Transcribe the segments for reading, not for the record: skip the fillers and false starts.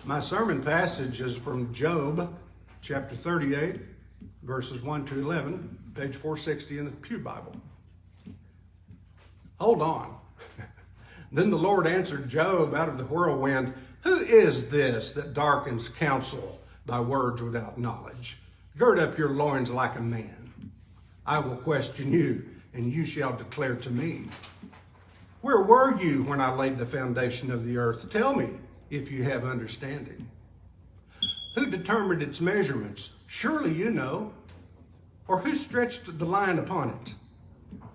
My sermon passage is from Job, chapter 38, verses 1 to 11, page 460 in the Pew Bible. Hold on. Then the Lord answered Job out of the whirlwind, "Who is this that darkens counsel by words without knowledge? Gird up your loins like a man. I will question you, and you shall declare to me. Where were you when I laid the foundation of the earth? Tell me, if you have understanding. Who determined its measurements? Surely you know. Or who stretched the line upon it?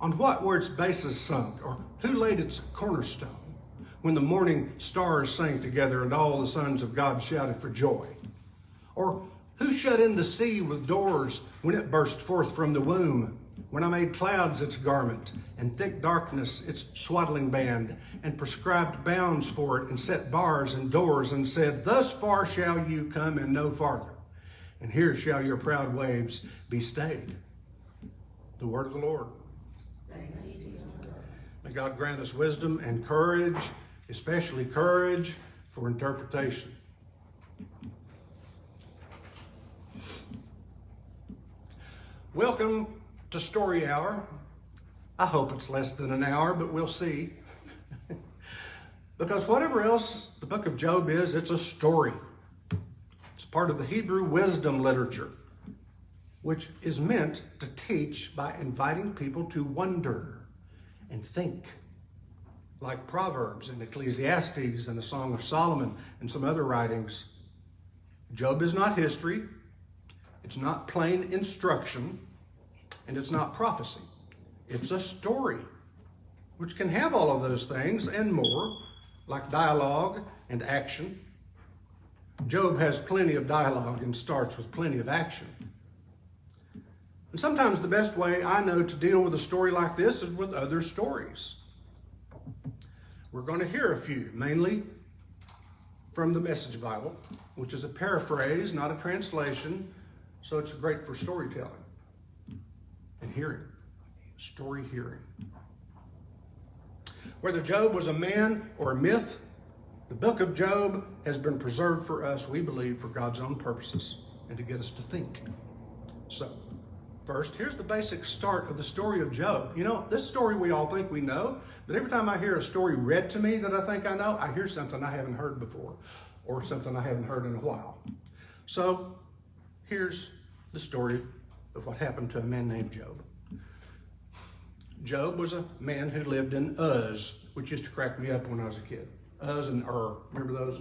On what were its bases sunk? Or who laid its cornerstone? When the morning stars sang together and all the sons of God shouted for joy? Or who shut in the sea with doors when it burst forth from the womb? When I made clouds its garment and thick darkness its swaddling band, and prescribed bounds for it and set bars and doors, and said, thus far shall you come and no farther, and here shall your proud waves be stayed." The word of the Lord. May God grant us wisdom and courage, especially courage for interpretation. Welcome to Story Hour. I hope it's less than an hour, but we'll see. Because whatever else the book of Job is, it's a story. It's part of the Hebrew wisdom literature, which is meant to teach by inviting people to wonder and think, like Proverbs and Ecclesiastes and the Song of Solomon and some other writings. Job is not history, it's not plain instruction, and it's not prophecy. It's a story, which can have all of those things and more, like dialogue and action. Job has plenty of dialogue and starts with plenty of action. And sometimes the best way I know to deal with a story like this is with other stories. We're going to hear a few, mainly from the Message Bible, which is a paraphrase, not a translation, so it's great for storytelling and hearing, story hearing. Whether Job was a man or a myth, the book of Job has been preserved for us, we believe, for God's own purposes and to get us to think. So, first, here's the basic start of the story of Job. You know, this story we all think we know, but every time I hear a story read to me that I think I know, I hear something I haven't heard before or something I haven't heard in a while. So, here's the story of what happened to a man named Job. Job was a man who lived in Uz, which used to crack me up when I was a kid. Uz and remember those?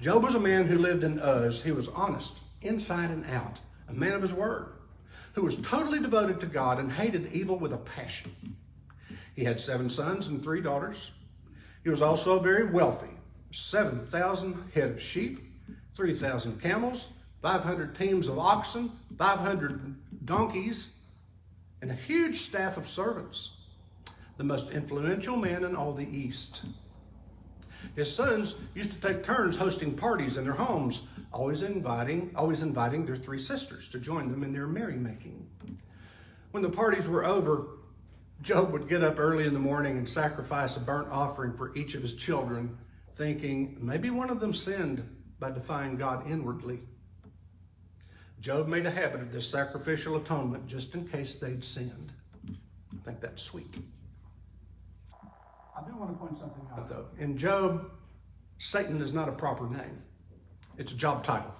Job was a man who lived in Uz. He was honest, inside and out, a man of his word, who was totally devoted to God and hated evil with a passion. He had 7 sons and 3 daughters. He was also very wealthy, 7,000 head of sheep, 3,000 camels, 500 teams of oxen, 500 donkeys, and a huge staff of servants, the most influential man in all the East. His sons used to take turns hosting parties in their homes, always inviting their 3 sisters to join them in their merrymaking. When the parties were over, Job would get up early in the morning and sacrifice a burnt offering for each of his children, thinking maybe one of them sinned by defying God inwardly. Job made a habit of this sacrificial atonement just in case they'd sinned. I think that's sweet. I do want to point something out, though. In Job, Satan is not a proper name. It's a job title.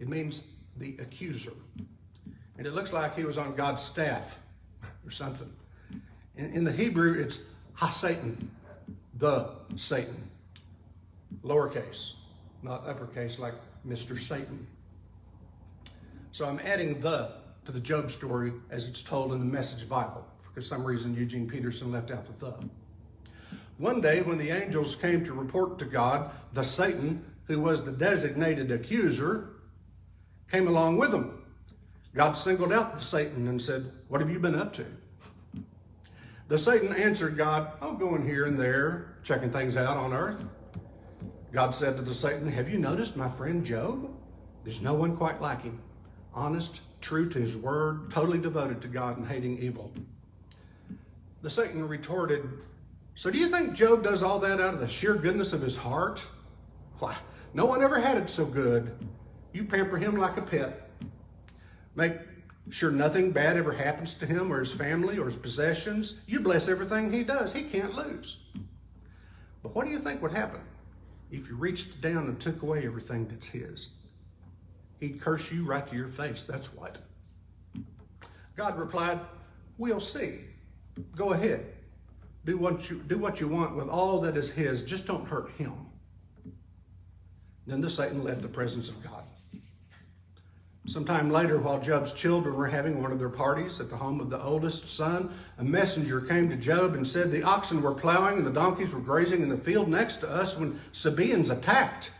It means the accuser. And it looks like he was on God's staff or something. In the Hebrew, it's ha-Satan, the Satan. Lowercase, not uppercase like Mr. Satan. So I'm adding the to the Job story as it's told in the Message Bible. For some reason, Eugene Peterson left out the. One day when the angels came to report to God, the Satan, who was the designated accuser, came along with them. God singled out the Satan and said, "What have you been up to?" The Satan answered God, "Oh, going here and there, checking things out on earth." God said to the Satan, "Have you noticed my friend Job? There's no one quite like him. Honest, true to his word, totally devoted to God and hating evil." The Satan retorted, "So do you think Job does all that out of the sheer goodness of his heart? Why, no one ever had it so good. You pamper him like a pet. Make sure nothing bad ever happens to him or his family or his possessions. You bless everything he does. He can't lose. But what do you think would happen if you reached down and took away everything that's his? He'd curse you right to your face, that's what. God replied, we'll see. Go ahead. Do what you want with all that is his. Just don't hurt him. Then the Satan left the presence of God. Sometime later, while Job's children were having one of their parties at the home of the oldest son, a messenger came to Job and said, the oxen were plowing and the donkeys were grazing in the field next to us when Sabaeans attacked.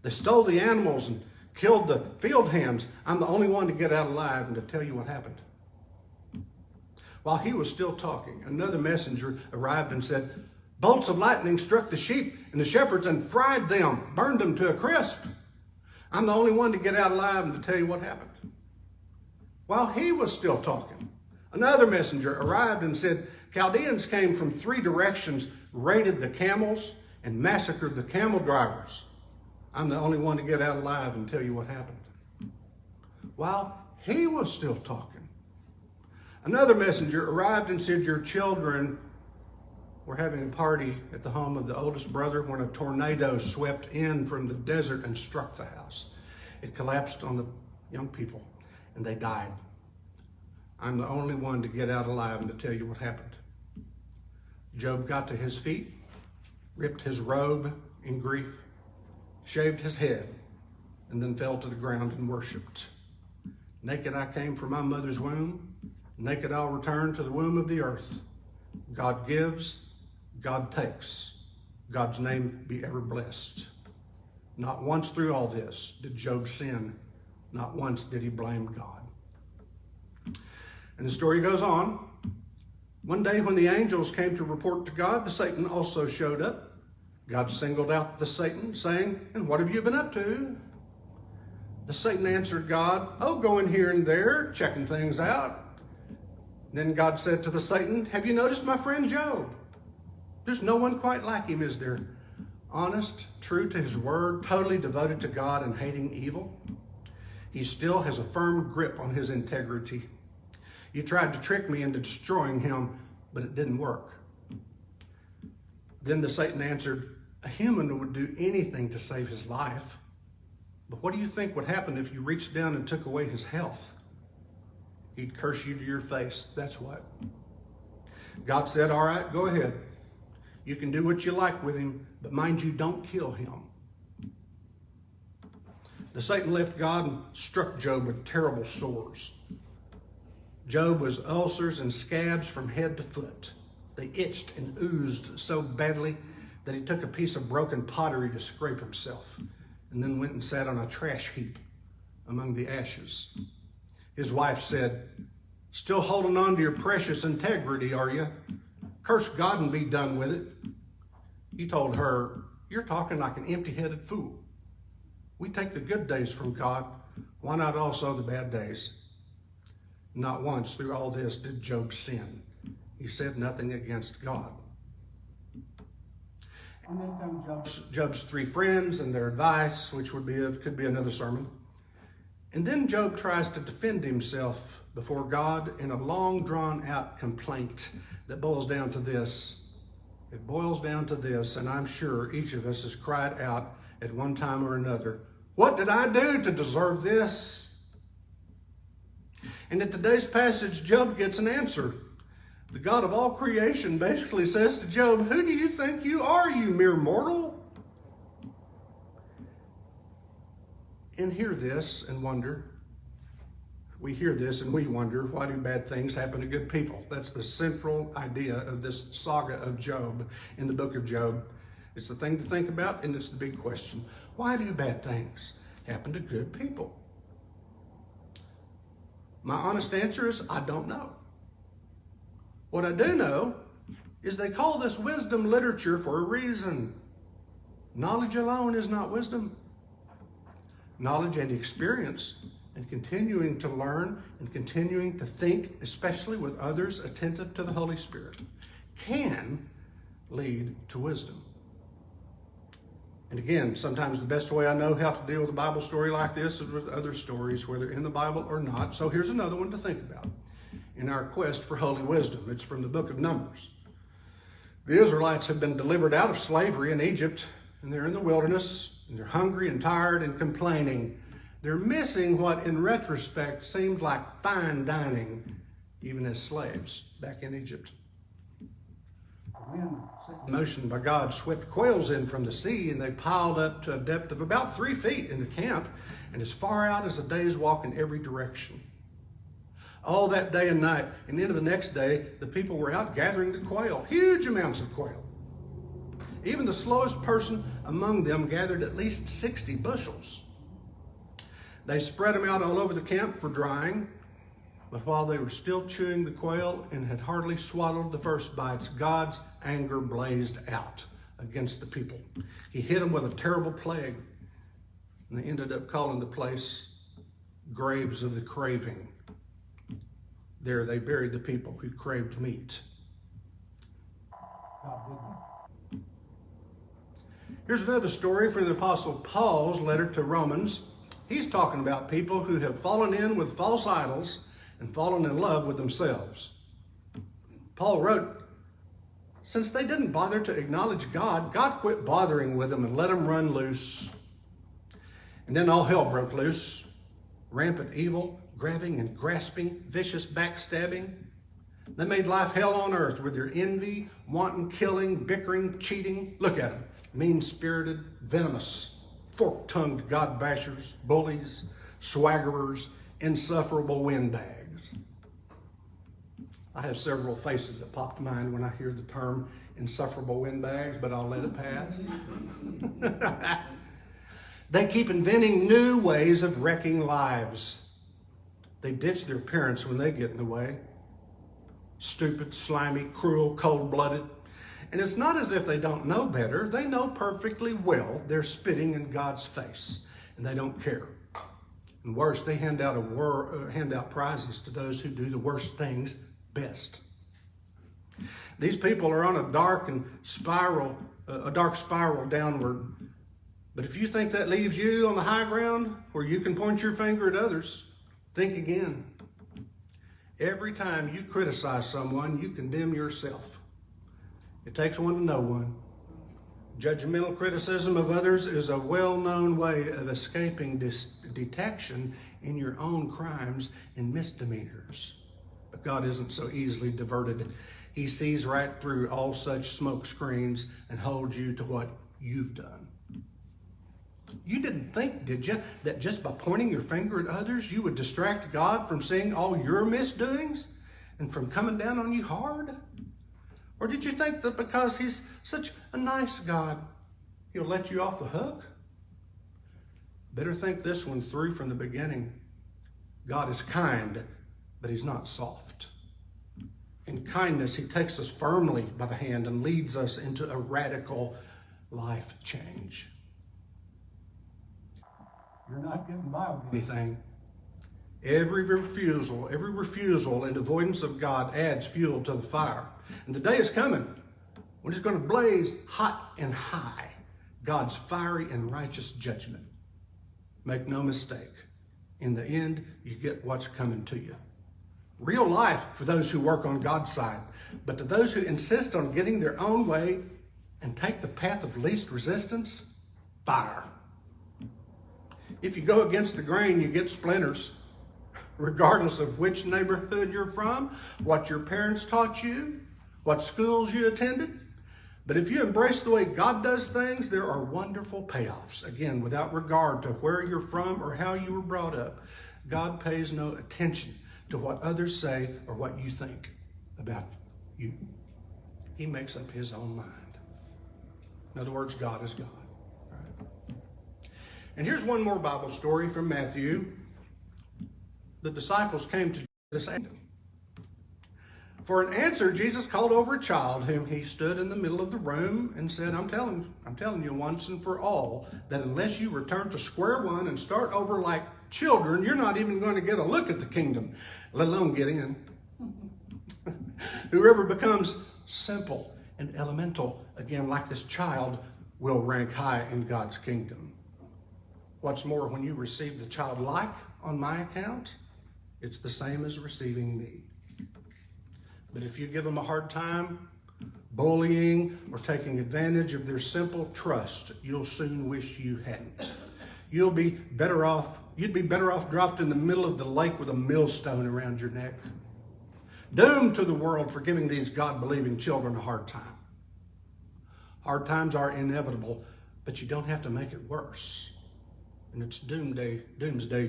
They stole the animals and killed the field hands. I'm the only one to get out alive and to tell you what happened. While he was still talking, another messenger arrived and said, bolts of lightning struck the sheep and the shepherds and fried them, burned them to a crisp. I'm the only one to get out alive and to tell you what happened. While he was still talking, another messenger arrived and said, Chaldeans came from 3 directions, raided the camels, and massacred the camel drivers. I'm the only one to get out alive and tell you what happened. While he was still talking, another messenger arrived and said, your children were having a party at the home of the oldest brother when a tornado swept in from the desert and struck the house. It collapsed on the young people and they died. I'm the only one to get out alive and to tell you what happened. Job got to his feet, ripped his robe in grief, shaved his head, and then fell to the ground and worshiped. Naked I came from my mother's womb, naked I'll return to the womb of the earth. God gives, God takes. God's name be ever blessed. Not once through all this did Job sin. Not once did he blame God. And the story goes on. One day when the angels came to report to God, the Satan also showed up. God singled out the Satan, saying, and what have you been up to? The Satan answered God, oh, going here and there, checking things out. Then God said to the Satan, have you noticed my friend Job? There's no one quite like him, is there? Honest, true to his word, totally devoted to God and hating evil. He still has a firm grip on his integrity. You tried to trick me into destroying him, but it didn't work. Then the Satan answered, a human would do anything to save his life. But what do you think would happen if you reached down and took away his health? He'd curse you to your face, that's what. God said, all right, go ahead. You can do what you like with him, but mind you, don't kill him. The Satan left God and struck Job with terrible sores. Job was ulcers and scabs from head to foot. They itched and oozed so badly that he took a piece of broken pottery to scrape himself and then went and sat on a trash heap among the ashes. His wife said, still holding on to your precious integrity, are you? Curse God and be done with it. He told her, you're talking like an empty-headed fool. We take the good days from God. Why not also the bad days? Not once through all this did Job sin. He said nothing against God. And then comes Job's 3 friends and their advice, which could be another sermon. And then Job tries to defend himself before God in a long drawn out complaint that boils down to this. It boils down to this, and I'm sure each of us has cried out at one time or another, what did I do to deserve this? And in today's passage, Job gets an answer. The God of all creation basically says to Job, who do you think you are, you mere mortal? And hear this and wonder. We hear this and we wonder, why do bad things happen to good people? That's the central idea of this saga of Job in the book of Job. It's the thing to think about, and it's the big question. Why do bad things happen to good people? My honest answer is, I don't know. What I do know is they call this wisdom literature for a reason. Knowledge alone is not wisdom. Knowledge and experience and continuing to learn and continuing to think, especially with others attentive to the Holy Spirit, can lead to wisdom. And again, sometimes the best way I know how to deal with a Bible story like this is with other stories, whether in the Bible or not. So here's another one to think about in our quest for holy wisdom. It's from the book of Numbers. The Israelites have been delivered out of slavery in Egypt, and they're in the wilderness, and they're hungry and tired and complaining. They're missing what in retrospect seemed like fine dining, even as slaves back in Egypt. The wind, set in motion by God, swept quails in from the sea, and they piled up to a depth of about 3 feet in the camp, and as far out as a day's walk in every direction. All that day and night, and into the next day, the people were out gathering the quail, huge amounts of quail. Even the slowest person among them gathered at least 60 bushels. They spread them out all over the camp for drying, but while they were still chewing the quail and had hardly swallowed the first bites, God's anger blazed out against the people. He hit them with a terrible plague, and they ended up calling the place Graves of the Craving. There they buried the people who craved meat. God didn't. Here's another story from the Apostle Paul's letter to Romans. He's talking about people who have fallen in with false idols and fallen in love with themselves. Paul wrote, since they didn't bother to acknowledge God, God quit bothering with them and let them run loose. And then all hell broke loose. Rampant evil, grabbing and grasping, vicious backstabbing. They made life hell on earth with their envy, wanton killing, bickering, cheating. Look at them. Mean-spirited, venomous, fork-tongued God-bashers, bullies, swaggerers, insufferable windbags. I have several faces that pop to mind when I hear the term insufferable windbags, but I'll let it pass. They keep inventing new ways of wrecking lives. They ditch their parents when they get in the way. Stupid, slimy, cruel, cold-blooded. And it's not as if they don't know better. They know perfectly well they're spitting in God's face, and they don't care. And worse, they hand out prizes to those who do the worst things best. These people are on a dark spiral downward. But if you think that leaves you on the high ground where you can point your finger at others, think again. Every time you criticize someone, you condemn yourself. It takes one to know one. Judgmental criticism of others is a well-known way of escaping detection in your own crimes and misdemeanors. But God isn't so easily diverted. He sees right through all such smoke screens and holds you to what you've done. You didn't think, did you, that just by pointing your finger at others, you would distract God from seeing all your misdoings and from coming down on you hard? Or did you think that because he's such a nice God, he'll let you off the hook? Better think this one through from the beginning. God is kind, but he's not soft. In kindness, he takes us firmly by the hand and leads us into a radical life change. You're not getting by with anything. Every refusal and avoidance of God adds fuel to the fire. And the day is coming when it's going to blaze hot and high, God's fiery and righteous judgment. Make no mistake, in the end, you get what's coming to you. Real life for those who work on God's side, but to those who insist on getting their own way and take the path of least resistance, fire. If you go against the grain, you get splinters, regardless of which neighborhood you're from, what your parents taught you, what schools you attended. But if you embrace the way God does things, there are wonderful payoffs. Again, without regard to where you're from or how you were brought up, God pays no attention to what others say or what you think about you. He makes up his own mind. In other words, God is God. And here's one more Bible story from Matthew. The disciples came to Jesus. For an answer, Jesus called over a child whom he stood in the middle of the room and said, I'm telling you once and for all that unless you return to square one and start over like children, you're not even going to get a look at the kingdom, let alone get in. Whoever becomes simple and elemental, again, like this child, will rank high in God's kingdom. What's more, when you receive the childlike on my account, it's the same as receiving me. But if you give them a hard time, bullying, or taking advantage of their simple trust, you'll soon wish you hadn't. You'd be better off dropped in the middle of the lake with a millstone around your neck, doomed to the world for giving these God-believing children a hard time. Hard times are inevitable, but you don't have to make it worse. And it's doomsday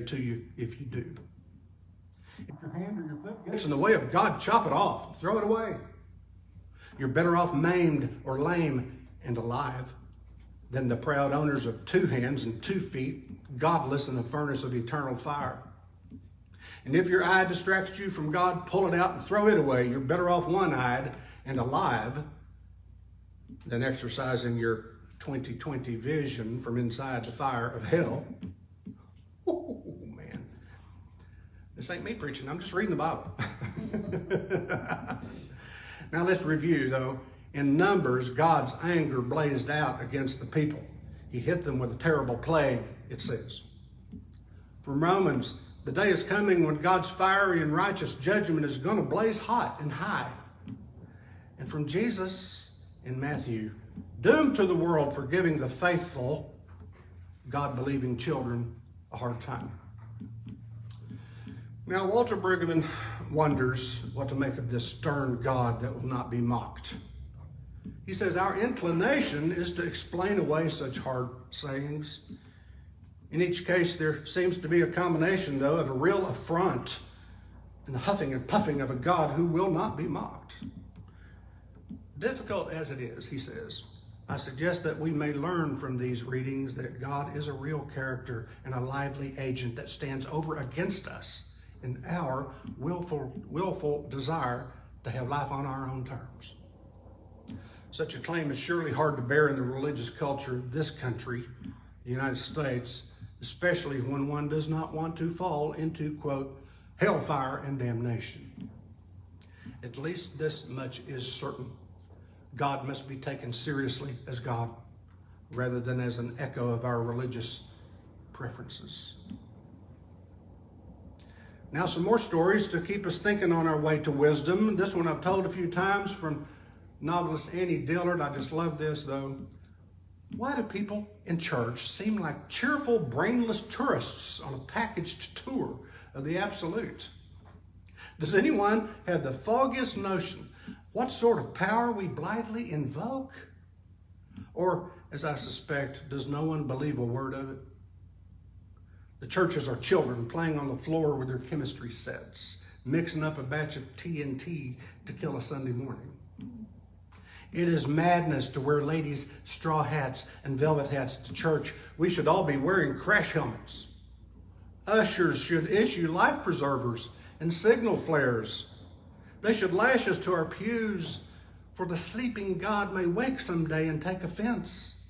to you if you do. If your hand or your foot gets in the way of God, chop it off, throw it away. You're better off maimed or lame and alive than the proud owners of 2 hands and 2 feet, godless in the furnace of eternal fire. And if your eye distracts you from God, pull it out and throw it away. You're better off one-eyed and alive than exercising your 20/20 vision from inside the fire of hell. Oh, man. This ain't me preaching. I'm just reading the Bible. Now let's review, though. In Numbers, God's anger blazed out against the people. He hit them with a terrible plague, it says. From Romans, the day is coming when God's fiery and righteous judgment is going to blaze hot and high. And from Jesus in Matthew, doomed to the world for giving the faithful, God-believing children a hard time. Now, Walter Brueggemann wonders what to make of this stern God that will not be mocked. He says, our inclination is to explain away such hard sayings. In each case, there seems to be a combination, though, of a real affront and the huffing and puffing of a God who will not be mocked. Difficult as it is, he says, I suggest that we may learn from these readings that God is a real character and a lively agent that stands over against us in our willful desire to have life on our own terms. Such a claim is surely hard to bear in the religious culture of this country, the United States, especially when one does not want to fall into, quote, hellfire and damnation. At least this much is certain. God must be taken seriously as God, rather than as an echo of our religious preferences. Now, some more stories to keep us thinking on our way to wisdom. This one I've told a few times from novelist Dillard. I just love this, though. Why do people in church seem like cheerful, brainless tourists on a packaged tour of the absolute? Does anyone have the foggiest notion what sort of power we blithely invoke? Or, as I suspect, does no one believe a word of it? The churches are children playing on the floor with their chemistry sets, mixing up a batch of TNT to kill a Sunday morning. It is madness to wear ladies' straw hats and velvet hats to church. We should all be wearing crash helmets. Ushers should issue life preservers and signal flares. They should lash us to our pews, for the sleeping God may wake someday and take offense,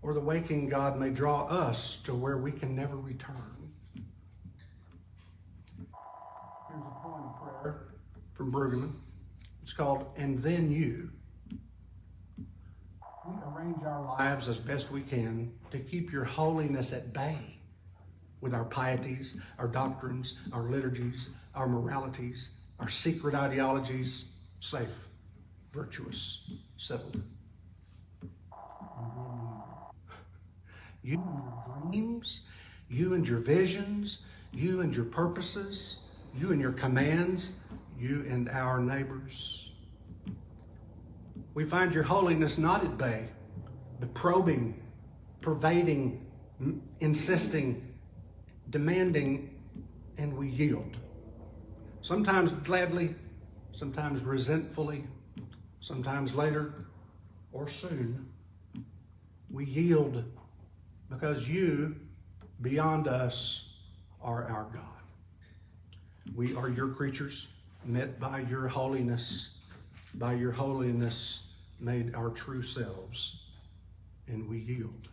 or the waking God may draw us to where we can never return. Here's a poem prayer from Brueggemann. It's called, And Then You. We arrange our lives as best we can to keep your holiness at bay with our pieties, our doctrines, our liturgies, our moralities, our secret ideologies, safe, virtuous, settled. You and your dreams, you and your visions, you and your purposes, you and your commands, you and our neighbors. We find your holiness not at bay, but probing, pervading, insisting, demanding, and we yield. Sometimes gladly, sometimes resentfully, sometimes later or soon. We yield because you, beyond us, are our God. We are your creatures, met by your holiness made our true selves, and we yield.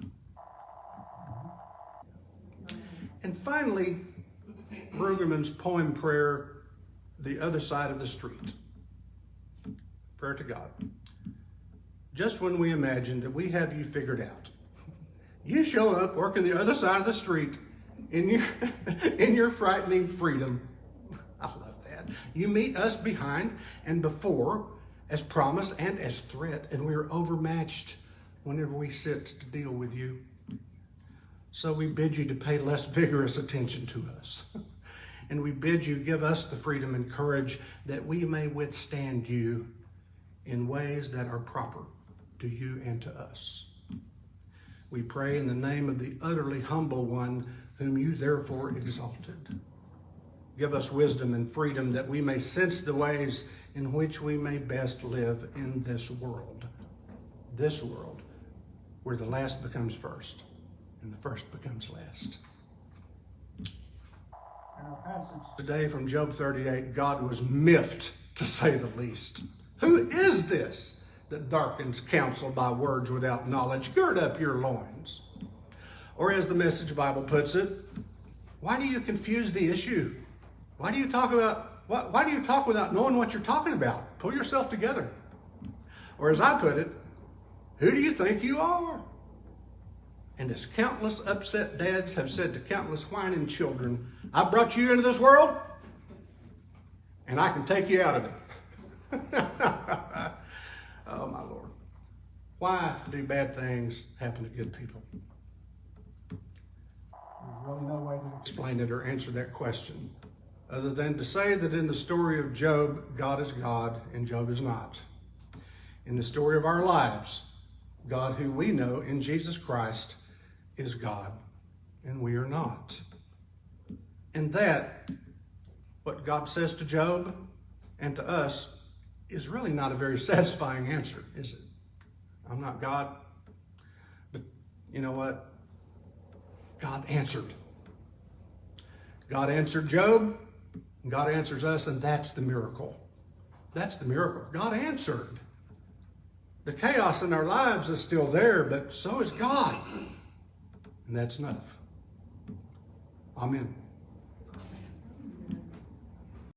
And finally, Brueggemann's poem prayer, The Other Side of the Street. Prayer to God. just when we imagine that we have you figured out. You show up working the other side of the street in your frightening freedom. I love that. You meet us behind and before as promise and as threat, and we're overmatched whenever we sit to deal with you. So we bid you to pay less vigorous attention to us. And we bid you give us the freedom and courage that we may withstand you in ways that are proper to you and to us. We pray in the name of the utterly humble one whom you therefore exalted. Give us wisdom and freedom that we may sense the ways in which we may best live in this world where the last becomes first and the first becomes last. In our passage today from Job 38, God was miffed, to say the least. Who is this that darkens counsel by words without knowledge? Gird up your loins. Or as the Message Bible puts it, why do you confuse the issue? Why do you talk without knowing what you're talking about? Pull yourself together. Or as I put it, who do you think you are? And as countless upset dads have said to countless whining children, I brought you into this world, and I can take you out of it. Oh, my Lord. Why do bad things happen to good people? There's really no way to explain it or answer that question other than to say that in the story of Job, God is God and Job is not. In the story of our lives, God, who we know in Jesus Christ, is God and we are not. And that, what God says to Job and to us, is really not a very satisfying answer, is it? I'm not God. But you know what? God answered. God answered Job, and God answers us, and that's the miracle. That's the miracle. God answered. The chaos in our lives is still there, but so is God. And that's enough. Amen.